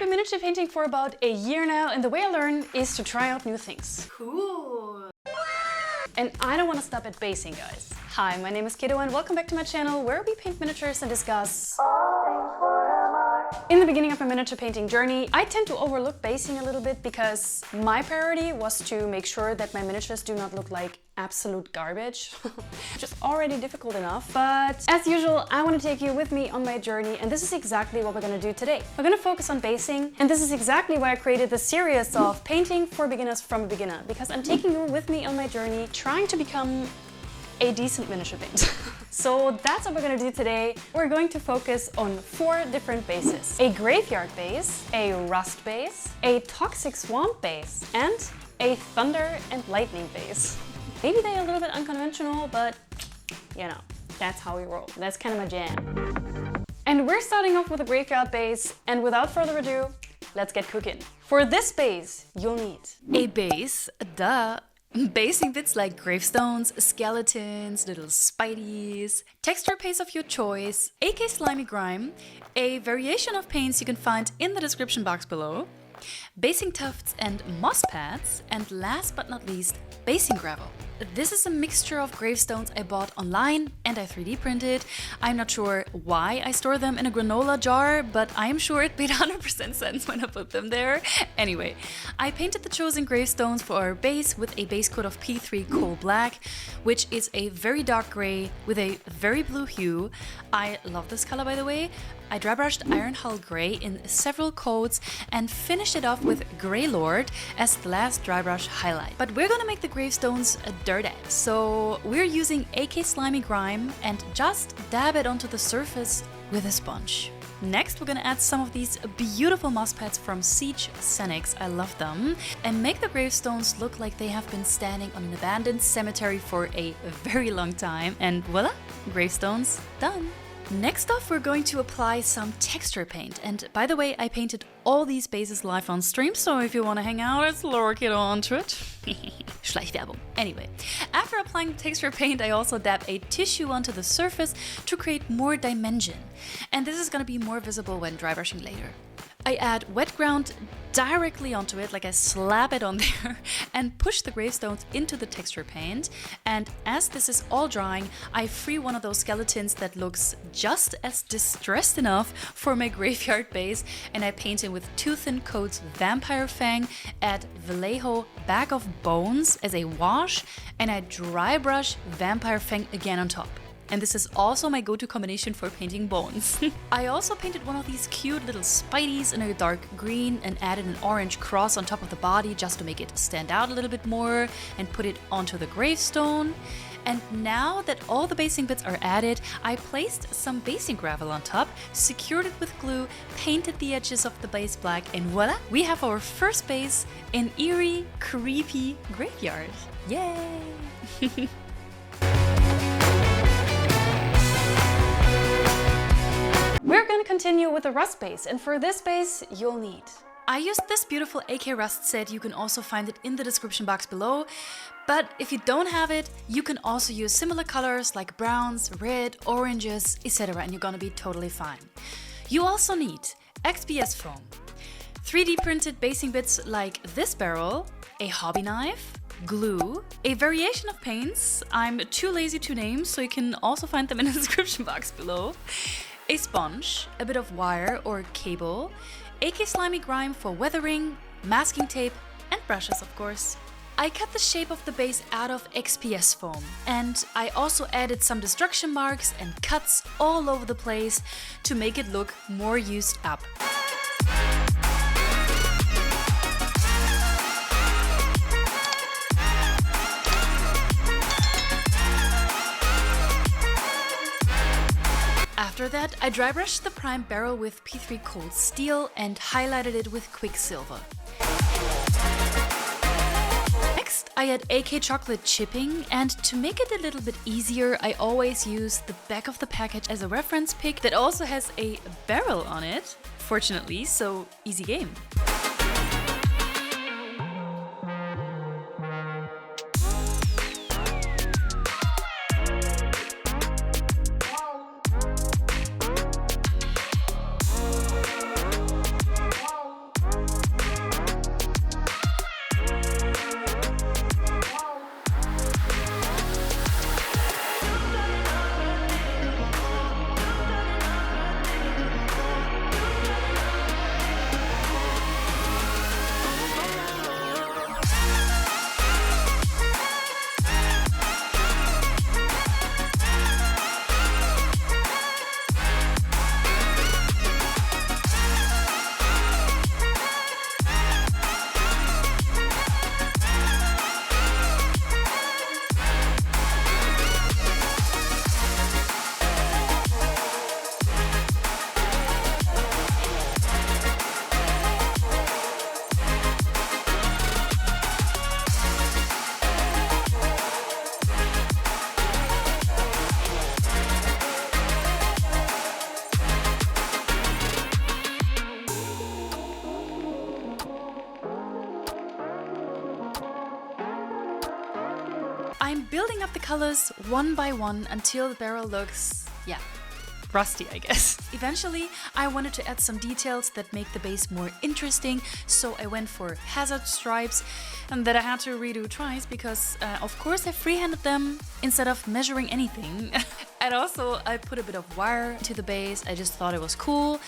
been miniature painting for about a year now, and the way I learn is to try out new things. Cool! And I don't want to stop at basing, guys. Hi, my name is Kiddo and welcome back to my channel where we paint miniatures and discuss in the beginning of my miniature painting journey, I tend to overlook basing a little bit because my priority was to make sure that my miniatures do not look like absolute garbage, which is already difficult enough. But as usual, I want to take you with me on my journey, and this is exactly what we're going to do today. We're going to focus on basing, and this is exactly why I created this series of painting for beginners from a beginner, because I'm taking you with me on my journey, trying to become a decent miniature paint. So that's what we're going to do today. We're going to focus on 4 different bases: a graveyard base, a rust base, a toxic swamp base, and a thunder and lightning base. Maybe they're a little bit unconventional, but you know, that's how we roll. That's kind of my jam. And we're starting off with a graveyard base, and without further ado, let's get cooking. For this base, you'll need a base, duh. Basing bits like gravestones, skeletons, little spideys, texture paste of your choice, AK Slimy Grime, a variation of paints you can find in the description box below, basing tufts and moss pads, and last but not least, basing gravel. This is a mixture of gravestones I bought online and I 3D printed. I'm not sure why I store them in a granola jar, but I'm sure it made 100% sense when I put them there. Anyway, I painted the chosen gravestones for our base with a base coat of P3 Coal Black, which is a very dark gray with a very blue hue. I love this color, by the way. I dry brushed Ironhull Grey in several coats and finished it off with Greylord as the last dry brush highlight. But we're gonna make the gravestones dirt at, so we're using AK Slimy Grime and just dab it onto the surface with a sponge. Next, we're gonna add some of these beautiful moss pads from Siege Scenics, I love them, and make the gravestones look like they have been standing on an abandoned cemetery for a very long time. And voila, gravestones done. Next off, we're going to apply some texture paint. And by the way, I painted all these bases live on stream, so if you want to hang out, let's lure it onto it. Schleichwerbung. Anyway, after applying the texture paint, I also dab a tissue onto the surface to create more dimension. And this is going to be more visible when dry brushing later. I add wet ground directly onto it, like I slap it on there, and push the gravestones into the texture paint. And as this is all drying, I free one of those skeletons that looks just as distressed enough for my graveyard base, and I paint it with 2 thin coats Vampire Fang, add Vallejo Bag of Bones as a wash, and I dry brush Vampire Fang again on top. And this is also my go-to combination for painting bones. I also painted one of these cute little spideys in a dark green and added an orange cross on top of the body just to make it stand out a little bit more, and put it onto the gravestone. And now that all the basing bits are added, I placed some basing gravel on top, secured it with glue, painted the edges of the base black, and voila! We have our first base, an eerie, creepy graveyard. Yay! We're going to continue with the rust base, and for this base, you'll need. I used this beautiful AK Rust set. You can also find it in the description box below. But if you don't have it, you can also use similar colors like browns, red, oranges, etc. and you're gonna be totally fine. You also need XPS foam, 3D printed basing bits like this barrel, a hobby knife, glue, a variation of paints. I'm too lazy to name, so you can also find them in the description box below. A sponge, a bit of wire or cable, AK Slimy Grime for weathering, masking tape, and brushes, of course. I cut the shape of the base out of XPS foam, and I also added some destruction marks and cuts all over the place to make it look more used up. After that, I dry brushed the prime barrel with P3 Cold Steel and highlighted it with Quicksilver. Next, I add AK Chocolate chipping, and to make it a little bit easier, I always use the back of the package as a reference pick that also has a barrel on it, fortunately, so easy game. I'm building up the colors one by one until the barrel looks, yeah, rusty, I guess. Eventually, I wanted to add some details that make the base more interesting, so I went for hazard stripes and that I had to redo twice because, of course, I freehanded them instead of measuring anything. And also, I put a bit of wire to the base. I just thought it was cool.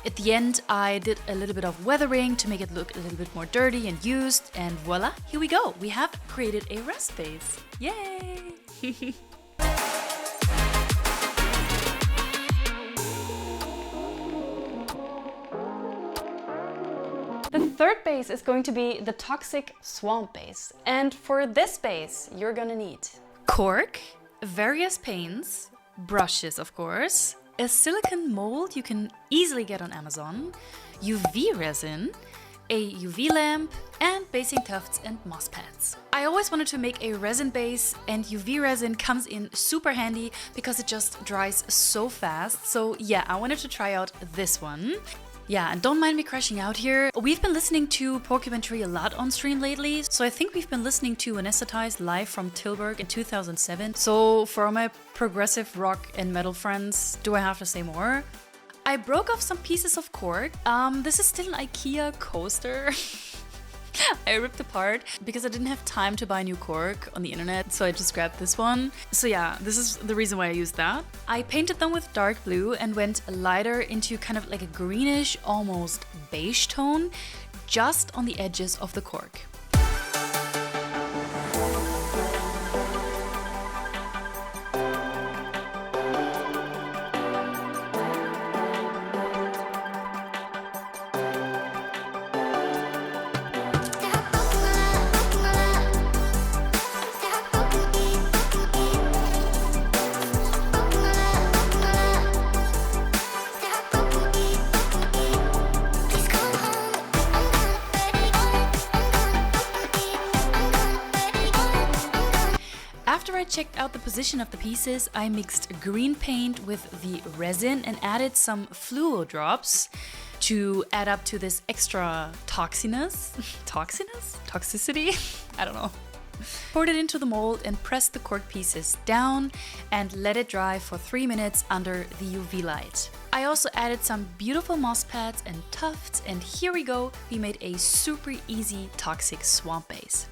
At the end, I did a little bit of weathering to make it look a little bit more dirty and used, and voila, here we go. We have created a rust base. Yay! The third base is going to be the Toxic Swamp base. And for this base, you're gonna need cork, various paints, brushes of course, a silicone mold you can easily get on Amazon, UV resin, a UV lamp, and basing tufts and moss pads. I always wanted to make a resin base, and UV resin comes in super handy because it just dries so fast. So yeah, I wanted to try out this one. Yeah, and don't mind me crashing out here. We've been listening to Porcupine Tree a lot on stream lately, so I think we've been listening to Anesthetized live from Tilburg in 2007. So for my progressive rock and metal friends, do I have to say more? I broke off some pieces of cork. This is still an IKEA coaster. I ripped apart because I didn't have time to buy new cork on the internet, so I just grabbed this one. So yeah, this is the reason why I used that. I painted them with dark blue and went lighter into kind of like a greenish, almost beige tone, just on the edges of the cork. After I checked out the position of the pieces, I mixed green paint with the resin and added some fluo drops to add up to this extra toxicity? I don't know. Poured it into the mold and pressed the cork pieces down and let it dry for 3 minutes under the UV light. I also added some beautiful moss pads and tufts, and here we go, we made a super easy toxic swamp base.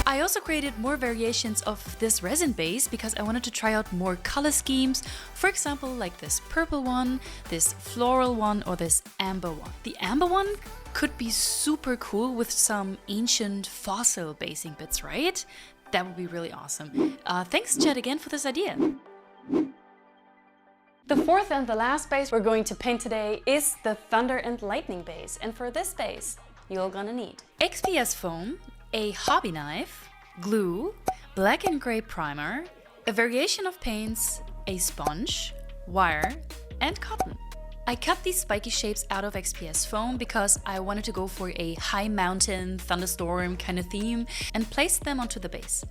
I also created more variations of this resin base because I wanted to try out more color schemes. For example, like this purple one, this floral one, or this amber one. The amber one could be super cool with some ancient fossil basing bits, right? That would be really awesome. Thanks, Chad, again for this idea. The fourth and the last base we're going to paint today is the Thunder and Lightning base. And for this base, you're gonna need XPS foam, a hobby knife, glue, black and gray primer, a variation of paints, a sponge, wire, and cotton. I cut these spiky shapes out of XPS foam because I wanted to go for a high mountain, thunderstorm kind of theme and placed them onto the base.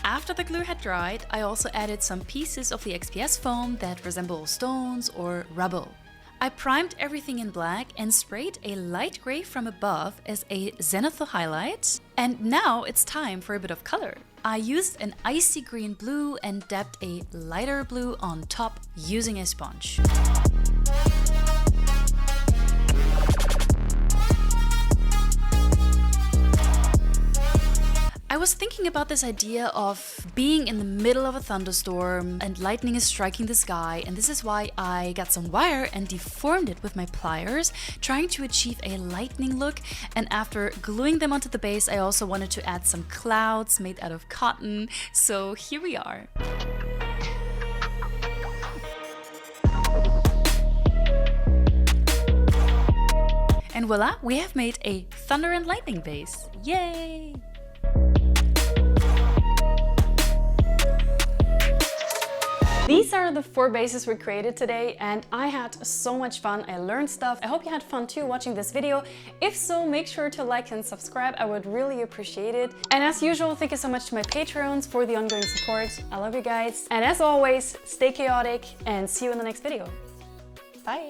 After the glue had dried, I also added some pieces of the XPS foam that resemble stones or rubble. I primed everything in black and sprayed a light gray from above as a zenithal highlight. And now it's time for a bit of color. I used an icy green blue and dabbed a lighter blue on top using a sponge. I was thinking about this idea of being in the middle of a thunderstorm and lightning is striking the sky, and this is why I got some wire and deformed it with my pliers, trying to achieve a lightning look. And after gluing them onto the base, I also wanted to add some clouds made out of cotton, so here we are. And voila, we have made a Thunder and Lightning base. Yay! These are the 4 bases we created today, and I had so much fun. I learned stuff. I hope you had fun too watching this video. If so, make sure to like and subscribe. I would really appreciate it. And as usual, thank you so much to my Patreons for the ongoing support. I love you guys. And as always, stay chaotic and see you in the next video. Bye!